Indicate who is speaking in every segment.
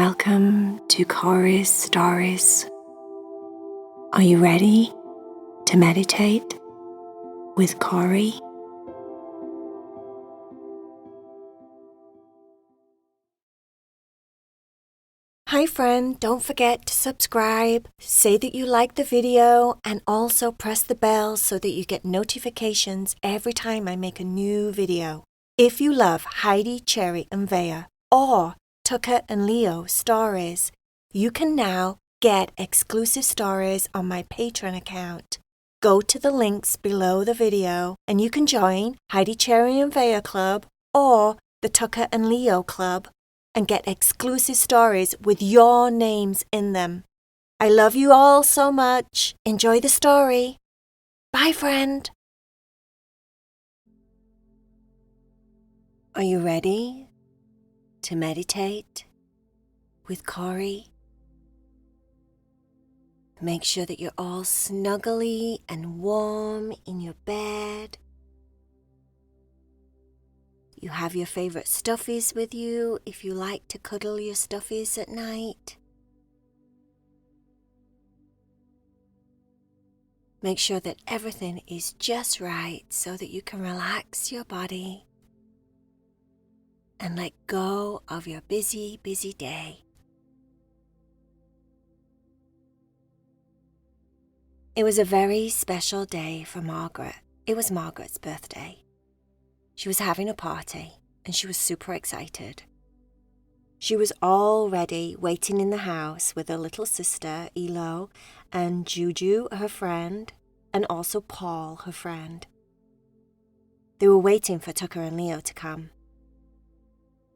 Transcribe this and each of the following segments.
Speaker 1: Welcome to Cory's Stories. Are you ready to meditate with Cory? Hi friend, don't forget to subscribe, say that you like the video, and also press the bell so that you get notifications every time I make a new video. If you love Heidi, Cherry, and VAYA, or Tucker and Leo stories, you can now get exclusive stories on my Patreon account. Go to the links below the video and you can join Heidi, Cherry, and VAYA Club or the Tucker and Leo Club and get exclusive stories with your names in them. I love you all so much. Enjoy the story. Bye, friend. Are you ready to meditate with Cory? Make sure that you're all snuggly and warm in your bed. You have your favorite stuffies with you if you like to cuddle your stuffies at night. Make sure that everything is just right so that you can relax your body and let go of your busy, busy day. It was a very special day for Margaret. It was Margaret's birthday. She was having a party and she was super excited. She was all ready, waiting in the house with her little sister, Elo, and Juju, her friend, and also Paul, her friend. They were waiting for Tucker and Leo to come.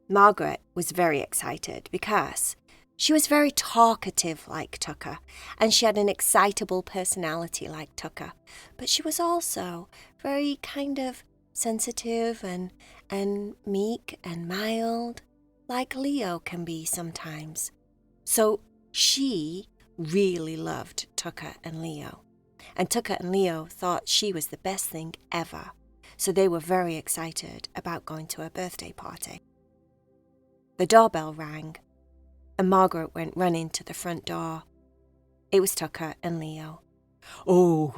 Speaker 1: Margaret was very excited because she was very talkative like Tucker, and she had an excitable personality like Tucker, but she was also very kind of sensitive and meek and mild, like Leo can be sometimes. So she really loved Tucker and Leo, and Tucker and Leo thought she was the best thing ever, so they were very excited about going to her birthday party. The doorbell rang, and Margaret went running to the front door. It was Tucker and Leo. Oh.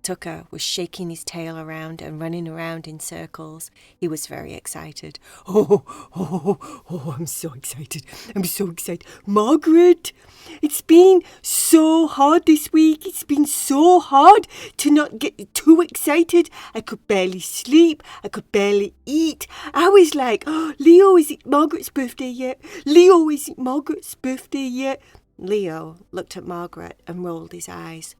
Speaker 1: Tucker was shaking his tail around and running around in circles. He was very excited. Oh, I'm so excited. Margaret, it's been so hard this week. It's been so hard to not get too excited. I could barely sleep. I could barely eat. I was like, Leo, is it Margaret's birthday yet? Leo looked at Margaret and rolled his eyes.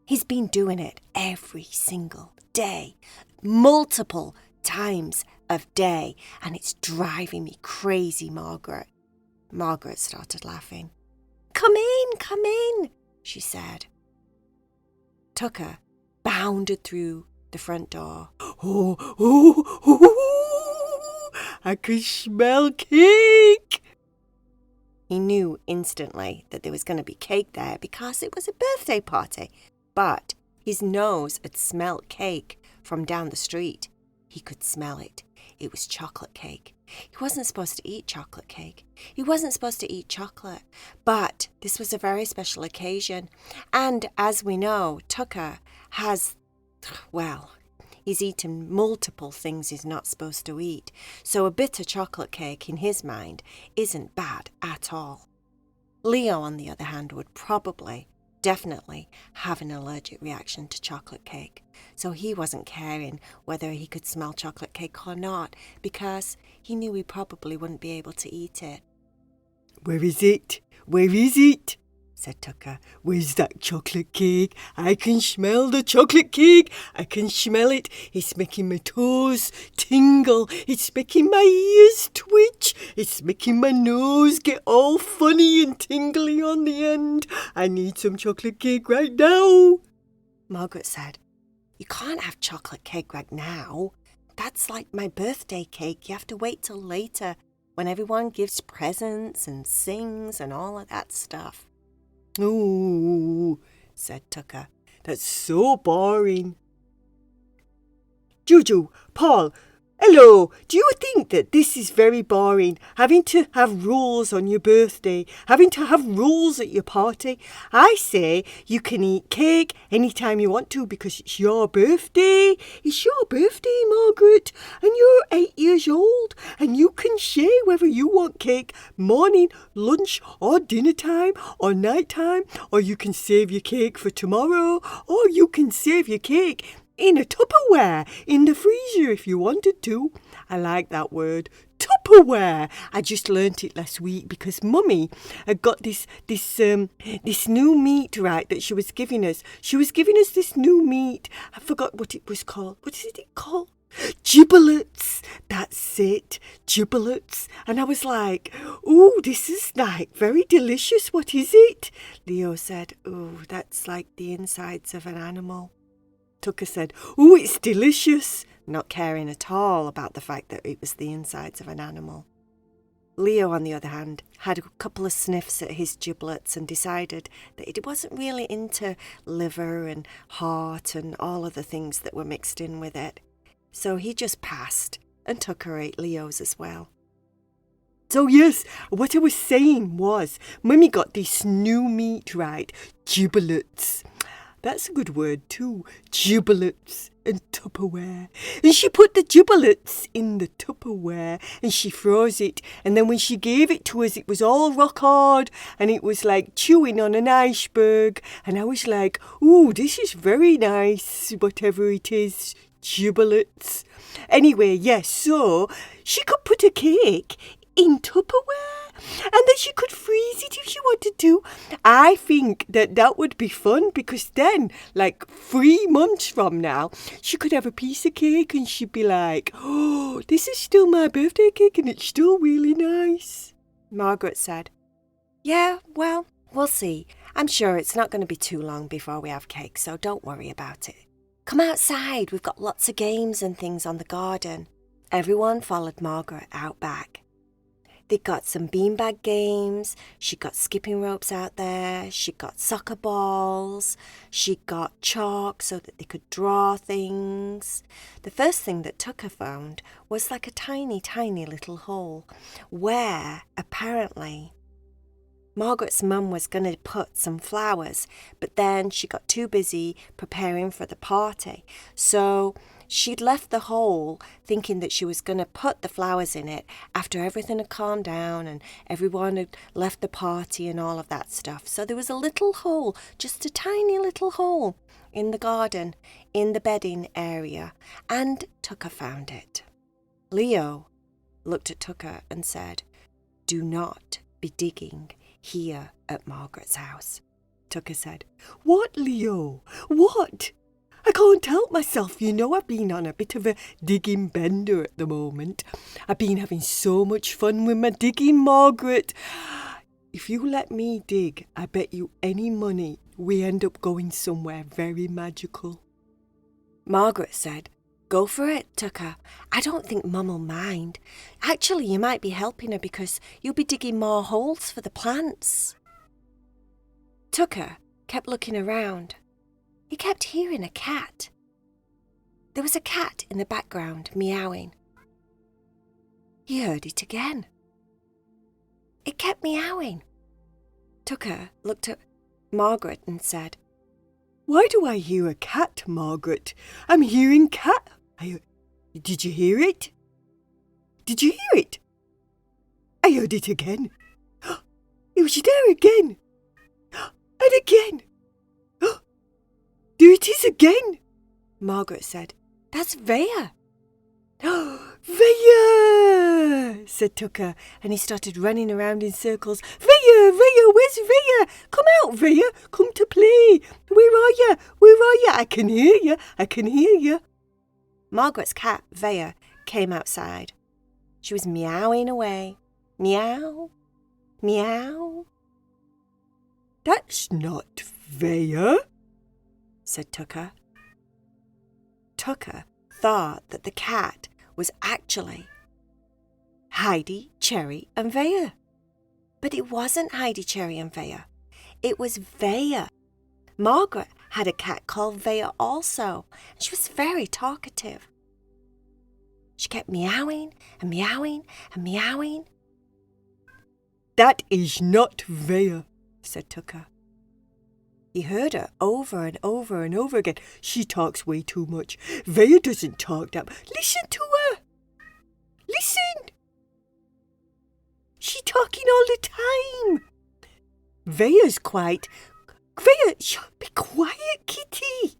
Speaker 1: He's been doing it every single day, multiple times of day, and it's driving me crazy, Margaret. Margaret started laughing. Come in, she said. Tucker bounded through the front door. I can smell cake. He knew instantly that there was going to be cake there because it was a birthday party. But his nose had smelt cake from down the street. He could smell it. It was chocolate cake. He wasn't supposed to eat chocolate cake. He wasn't supposed to eat chocolate. But this was a very special occasion. And as we know, Tucker he's eaten multiple things he's not supposed to eat. So a bit of chocolate cake in his mind isn't bad at all. Leo, on the other hand, would definitely have an allergic reaction to chocolate cake. So he wasn't caring whether he could smell chocolate cake or not because he knew he probably wouldn't be able to eat it. Where is it? Said Tucker. Where's that chocolate cake? I can smell the chocolate cake. I can smell it. It's making my toes tingle. It's making my ears twitch. It's making my nose get all funny and tingly on the end. I need some chocolate cake right now. Margaret said, You can't have chocolate cake right now. That's like my birthday cake. You have to wait till later when everyone gives presents and sings and all of that stuff. Oh, said Tucker. That's so boring. Juju, Paul,
Speaker 2: Hello, do you think that this is very boring, having to have rules on your birthday, having to have rules at your party? I say you can eat cake anytime you want to because it's your birthday. It's your birthday, Margaret, and you're 8 years old, and you can say whether you want cake morning, lunch, or dinner time, or night time, or you can save your cake for tomorrow, or you can save your cake in a Tupperware in the freezer if you wanted to. I like that word, Tupperware. I just learnt it last week because Mummy had got this new meat, right, that she was giving us. She was giving us this new meat. I forgot what it was called. What is it called? Giblets. That's it. Giblets. And I was like, ooh, this is like very delicious. What is it? Leo said, ooh, that's like the insides of an animal. Tucker said, ooh, it's delicious, not caring at all about the fact that it was the insides of an animal. Leo, on the other hand, had a couple of sniffs at his giblets and decided that he wasn't really into liver and heart and all of the things that were mixed in with it. So he just passed, and Tucker ate Leo's as well. So yes, what I was saying was, Mummy got this new meat, right, giblets. That's a good word too, giblets and Tupperware. And she put the giblets in the Tupperware and she froze it. And then when she gave it to us, it was all rock hard and it was like chewing on an iceberg. And I was like, ooh, this is very nice, whatever it is, giblets. Anyway, yes, so she could put a cake in Tupperware, and then she could freeze it if she wanted to. I think that would be fun because then, like 3 months from now, she could have a piece of cake and she'd be like, oh, this is still my birthday cake and it's still really nice.
Speaker 1: Margaret said, yeah, well, we'll see. I'm sure it's not going to be too long before we have cake, so don't worry about it. Come outside, we've got lots of games and things on the garden. Everyone followed Margaret out back. They got some beanbag games, she got skipping ropes out there, she got soccer balls, she got chalk so that they could draw things. The first thing that Tucker found was like a tiny, tiny little hole where, apparently, Margaret's mum was going to put some flowers, but then she got too busy preparing for the party. So she'd left the hole thinking that she was going to put the flowers in it after everything had calmed down and everyone had left the party and all of that stuff. So there was a little hole, just a tiny little hole in the garden, in the bedding area, and Tucker found it. Leo looked at Tucker and said, "Do not be digging here at Margaret's house."
Speaker 2: Tucker said, "What, Leo? What? I can't help myself, you know. I've been on a bit of a digging bender at the moment. I've been having so much fun with my digging, Margaret. If you let me dig, I bet you any money we end up going somewhere very magical."
Speaker 1: Margaret said, "Go for it, Tucker. I don't think Mum'll mind. Actually, you might be helping her because you'll be digging more holes for the plants." Tucker kept looking around. He kept hearing a cat. There was a cat in the background meowing. He heard it again. It kept meowing. Tucker looked at Margaret and said,
Speaker 2: "Why do I hear a cat, Margaret? I'm hearing cat. Did you hear it? Did you hear it? I heard it again. It was there again. And again. There it is again."
Speaker 1: Margaret said, "That's VAYA."
Speaker 2: "VAYA!" said Tucker, and he started running around in circles. "VAYA, VAYA, where's VAYA? Come out, VAYA, come to play. Where are you? Where are you? I can hear you, I can hear you."
Speaker 1: Margaret's cat, VAYA, came outside. She was meowing away. Meow, meow.
Speaker 2: "That's not VAYA," said Tucker.
Speaker 1: Tucker thought that the cat was actually HEIDI, Cherry and VAYA. But it wasn't HEIDI, Cherry and VAYA. It was VAYA. Margaret had a cat called VAYA also, and she was very talkative. She kept meowing and meowing and meowing.
Speaker 2: That is not VAYA, said Tucker.
Speaker 1: He heard her over and over and over again.
Speaker 2: She talks way too much. VAYA doesn't talk that. Listen to her. Listen. She's talking all the time. VAYA, be quiet, kitty.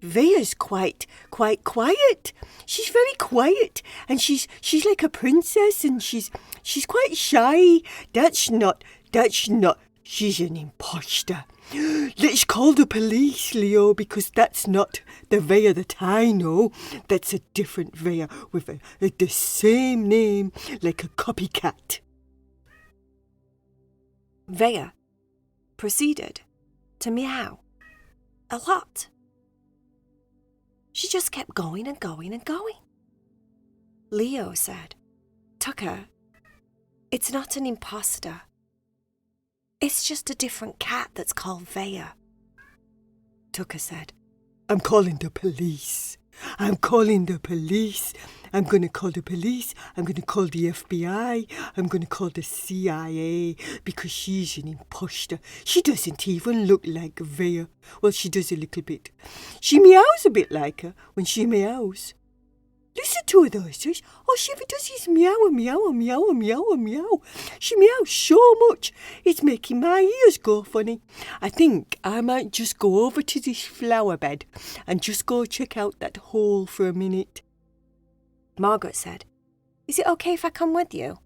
Speaker 2: VAYA's quite quiet. She's very quiet, and she's like a princess, and she's quite shy. That's not. She's an imposter. Let's call the police, Leo, because that's not the VAYA that I know. That's a different VAYA with the same name, like a copycat.
Speaker 1: VAYA proceeded to meow a lot. She just kept going and going and going. Leo said, Tucker, it's not an imposter. It's just a different cat that's called VAYA. Tucker said,
Speaker 2: I'm calling the police. I'm going to call the police. I'm going to call the FBI. I'm going to call the CIA because she's an imposter. She doesn't even look like VAYA. Well, she does a little bit. She meows a bit like her when she meows. Listen to her though, sis. All she ever does is meow and meow and meow and meow and meow. She meows so much, it's making my ears go funny. I think I might just go over to this flower bed and just go check out that hole for a minute.
Speaker 1: Margaret said, Is it okay if I come with you?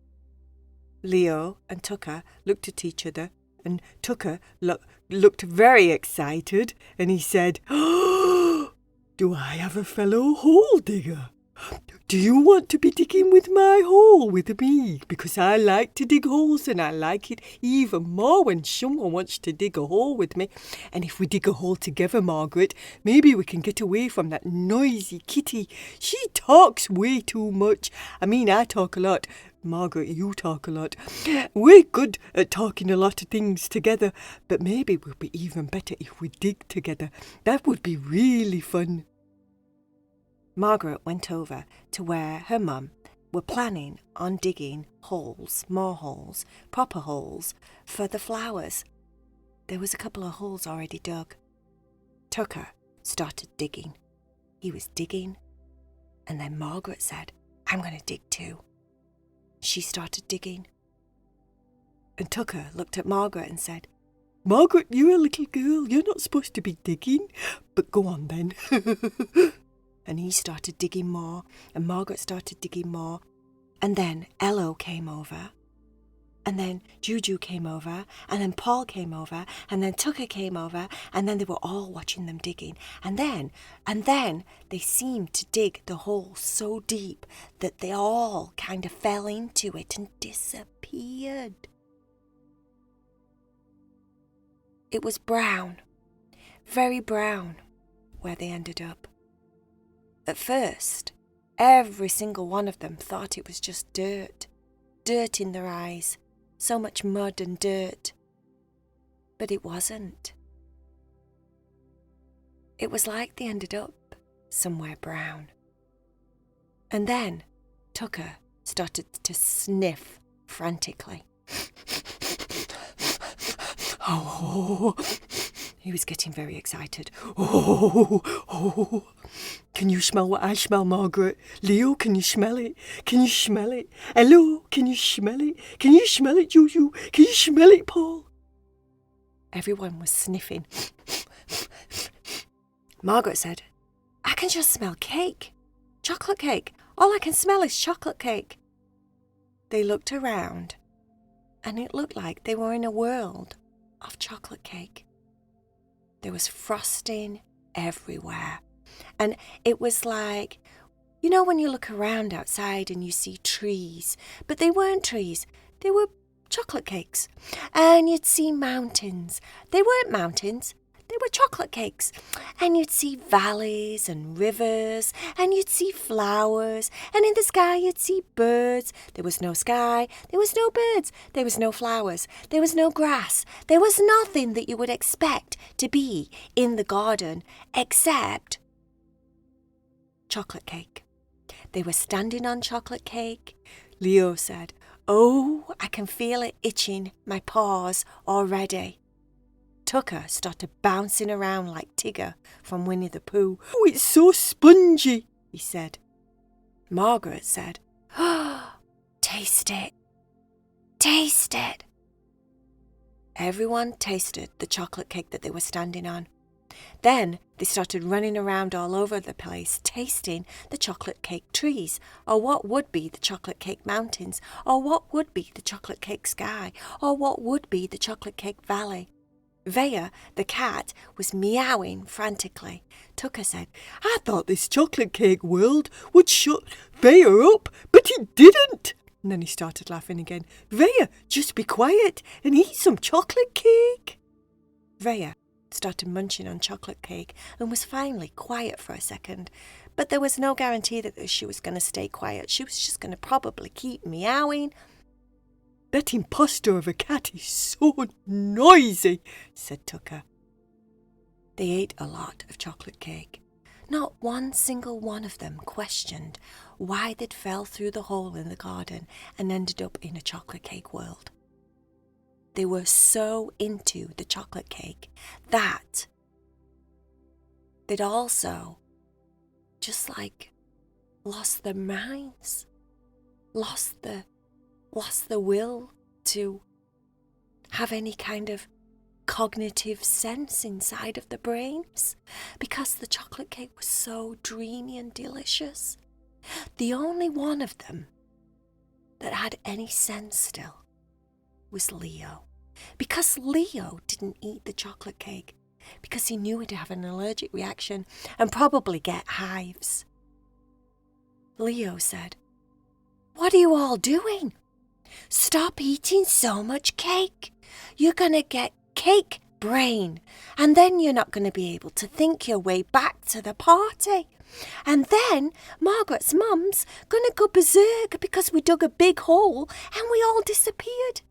Speaker 2: Leo and Tucker looked at each other, and Tucker looked very excited, and he said, Do I have a fellow hole digger? Do you want to be digging with my hole with me? Because I like to dig holes, and I like it even more when someone wants to dig a hole with me. And if we dig a hole together, Margaret, maybe we can get away from that noisy kitty. She talks way too much. I mean, I talk a lot. Margaret, you talk a lot. We're good at talking a lot of things together, but maybe we'll be even better if we dig together. That would be really fun.
Speaker 1: Margaret went over to where her mum were planning on digging holes, more holes, proper holes, for the flowers. There was a couple of holes already dug. Tucker started digging. He was digging, and then Margaret said, I'm going to dig too. She started digging. And Tucker looked at Margaret and said,
Speaker 2: Margaret, you're a little girl. You're not supposed to be digging. But go on then.
Speaker 1: And he started digging more, and Margaret started digging more. And then Ello came over, and then Juju came over, and then Paul came over, and then Tucker came over, and then they were all watching them digging. And then they seemed to dig the hole so deep that they all kind of fell into it and disappeared. It was brown, very brown, where they ended up. At first, every single one of them thought it was just dirt in their eyes, so much mud and dirt. But it wasn't. It was like they ended up somewhere brown. And then Tucker started to sniff frantically.
Speaker 2: Oh,
Speaker 1: he was getting very excited.
Speaker 2: Oh. Can you smell what I smell, Margaret? Leo, can you smell it? Can you smell it? Hello, can you smell it? Can you smell it, Juju? Can you smell it, Paul?
Speaker 1: Everyone was sniffing. Margaret said, I can just smell cake. Chocolate cake. All I can smell is chocolate cake. They looked around, and it looked like they were in a world of chocolate cake. There was frosting everywhere. And it was like, you know when you look around outside and you see trees, but they weren't trees, they were chocolate cakes. And you'd see mountains. They weren't mountains, they were chocolate cakes. And you'd see valleys and rivers, and you'd see flowers, and in the sky you'd see birds. There was no sky, there was no birds, there was no flowers, there was no grass. There was nothing that you would expect to be in the garden except chocolate cake. They were standing on chocolate cake. Leo said, "Oh, I can feel it itching my paws already." Tucker started bouncing around like Tigger from Winnie the Pooh.
Speaker 2: "Oh, it's so spongy,"
Speaker 1: he said. Margaret said, "Oh, taste it. Taste it." Everyone tasted the chocolate cake that they were standing on. Then they started running around all over the place, tasting the chocolate cake trees, or what would be the chocolate cake mountains, or what would be the chocolate cake sky, or what would be the chocolate cake valley. VAYA, the cat, was meowing frantically. Tucker said,
Speaker 2: "I thought this chocolate cake world would shut VAYA up, but it didn't." And then he started laughing again. "VAYA, just be quiet and eat some chocolate cake."
Speaker 1: VAYA started munching on chocolate cake and was finally quiet for a second. But there was no guarantee that she was going to stay quiet. She was just going to probably keep meowing.
Speaker 2: "That impostor of a cat is so noisy," said Tucker.
Speaker 1: They ate a lot of chocolate cake. Not one single one of them questioned why they'd fell through the hole in the garden and ended up in a chocolate cake world. They were so into the chocolate cake that they'd also just lost their minds, lost the will to have any kind of cognitive sense inside of the brains, because the chocolate cake was so dreamy and delicious. The only one of them that had any sense still was Leo, because Leo didn't eat the chocolate cake because he knew he'd have an allergic reaction and probably get hives. Leo said, "What are you all doing? Stop eating so much cake. You're going to get cake brain, and then you're not going to be able to think your way back to the party. And then Margaret's mum's going to go berserk because we dug a big hole and we all disappeared.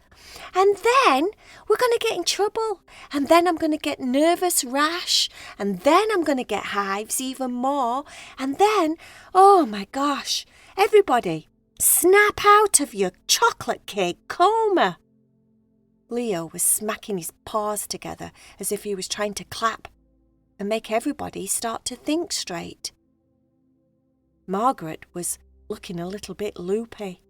Speaker 1: And then we're going to get in trouble. And then I'm going to get nervous rash. And then I'm going to get hives even more. And then, oh my gosh, everybody, snap out of your chocolate cake coma." Leo was smacking his paws together as if he was trying to clap and make everybody start to think straight. Margaret was looking a little bit loopy.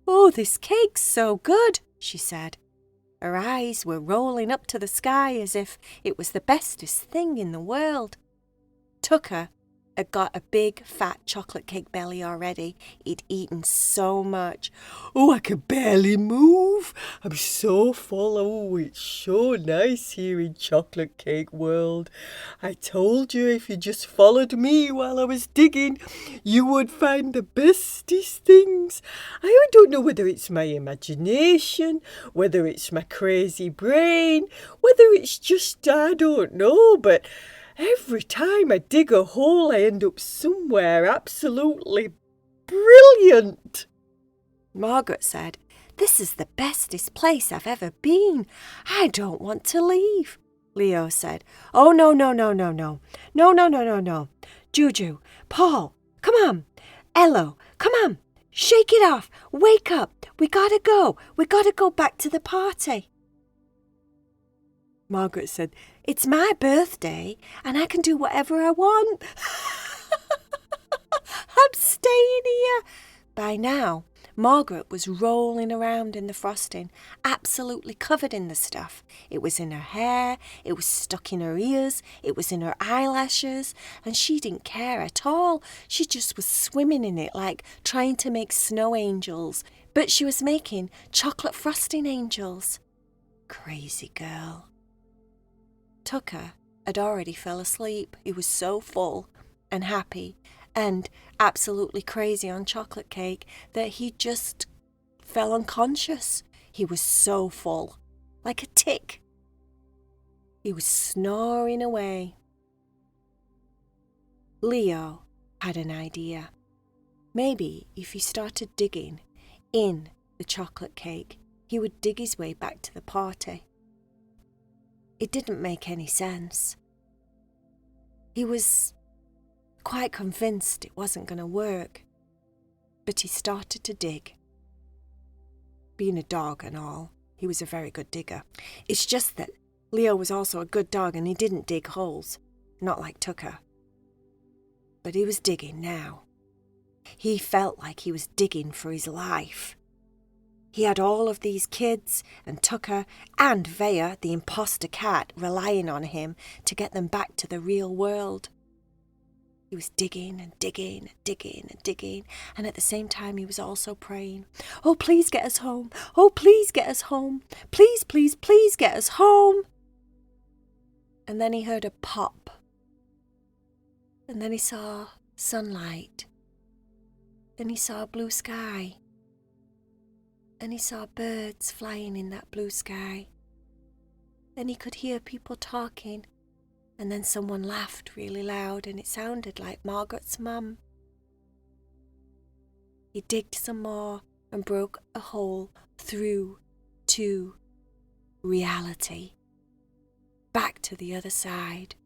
Speaker 1: "Oh, this cake's so good," she said. Her eyes were rolling up to the sky as if it was the bestest thing in the world. Tucker had got a big, fat chocolate cake belly already. He'd eaten so much.
Speaker 2: "Oh, I can barely move. I'm so full. Oh, it's so nice here in Chocolate Cake World. I told you if you just followed me while I was digging, you would find the bestest things. I don't know whether it's my imagination, whether it's my crazy brain, whether it's just, I don't know, but every time I dig a hole, I end up somewhere absolutely brilliant."
Speaker 1: Margaret said, "This is the bestest place I've ever been. I don't want to leave." Leo said, "Oh, no. No. Juju, Paul, come on. Ello, come on. Shake it off. Wake up. We gotta go. We gotta go back to the party." Margaret said, "It's my birthday and I can do whatever I want. I'm staying here." By now, Margaret was rolling around in the frosting, absolutely covered in the stuff. It was in her hair, it was stuck in her ears, it was in her eyelashes, and she didn't care at all. She just was swimming in it, like trying to make snow angels, but she was making chocolate frosting angels. Crazy girl. Tucker had already fell asleep. He was so full and happy and absolutely crazy on chocolate cake that he just fell unconscious. He was so full, like a tick. He was snoring away. Leo had an idea. Maybe if he started digging in the chocolate cake, he would dig his way back to the party. It didn't make any sense. He was quite convinced it wasn't going to work. but he started to dig. Being a dog and all, he was a very good digger. It's just that Leo was also a good dog and he didn't dig holes, not like Tucker. But he was digging now. He felt like he was digging for his life. He had all of these kids and Tucker and VAYA, the imposter cat, relying on him to get them back to the real world. He was digging and digging and digging and digging, and at the same time he was also praying, "Oh, please get us home. Oh, please get us home. Please, please, please get us home." And then he heard a pop. And then he saw sunlight. And he saw blue sky. And he saw birds flying in that blue sky. Then he could hear people talking, and then someone laughed really loud, and it sounded like Margaret's mum. He digged some more and broke a hole through to reality, back to the other side.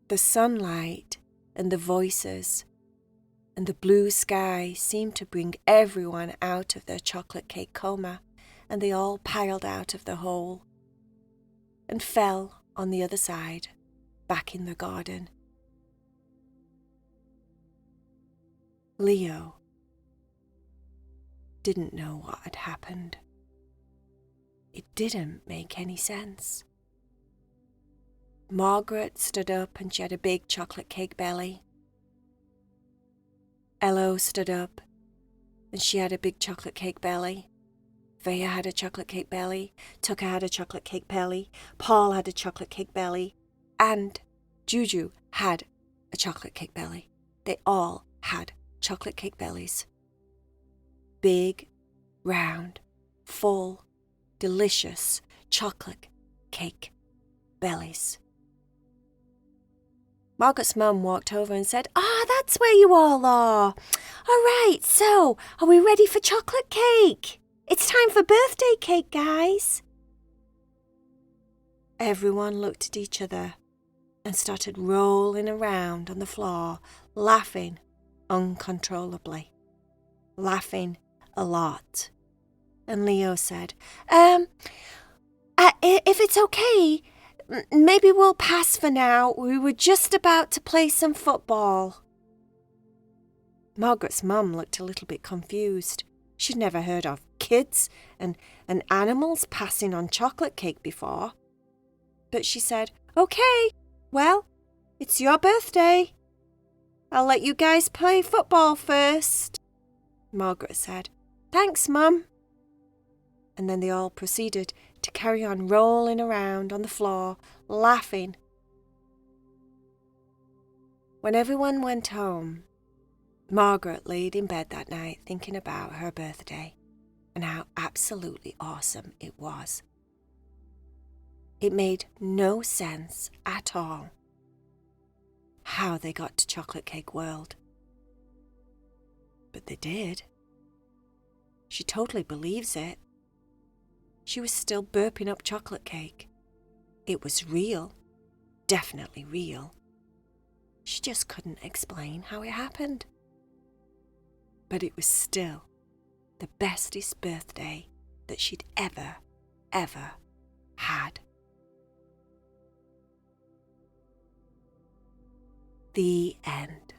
Speaker 1: The sunlight and the voices and the blue sky seemed to bring everyone out of their chocolate cake coma, and they all piled out of the hole and fell on the other side, back in the garden. Leo didn't know what had happened. It didn't make any sense. Margaret stood up and she had a big chocolate cake belly. Ello stood up and she had a big chocolate cake belly. VAYA had a chocolate cake belly. Tucker had a chocolate cake belly. Paul had a chocolate cake belly. And Juju had a chocolate cake belly. They all had chocolate cake bellies. Big, round, full, delicious chocolate cake bellies. Margaret's mum walked over and said, that's where you all are. All right, so are we ready for chocolate cake? It's time for birthday cake, guys. Everyone looked at each other and started rolling around on the floor, laughing uncontrollably, laughing a lot. And Leo said, if it's okay, maybe we'll pass for now. We were just about to play some football. Margaret's mum looked a little bit confused. She'd never heard of kids and animals passing on chocolate cake before. But she said, "Okay, well, it's your birthday. I'll let you guys play football first." Margaret said, "Thanks, Mum." And then they all proceeded to carry on rolling around on the floor, laughing. When everyone went home, Margaret laid in bed that night thinking about her birthday and how absolutely awesome it was. It made no sense at all how they got to Chocolate Cake World. But they did. She totally believes it. She was still burping up chocolate cake. It was real, definitely real. She just couldn't explain how it happened. But it was still the bestest birthday that she'd ever had. The end.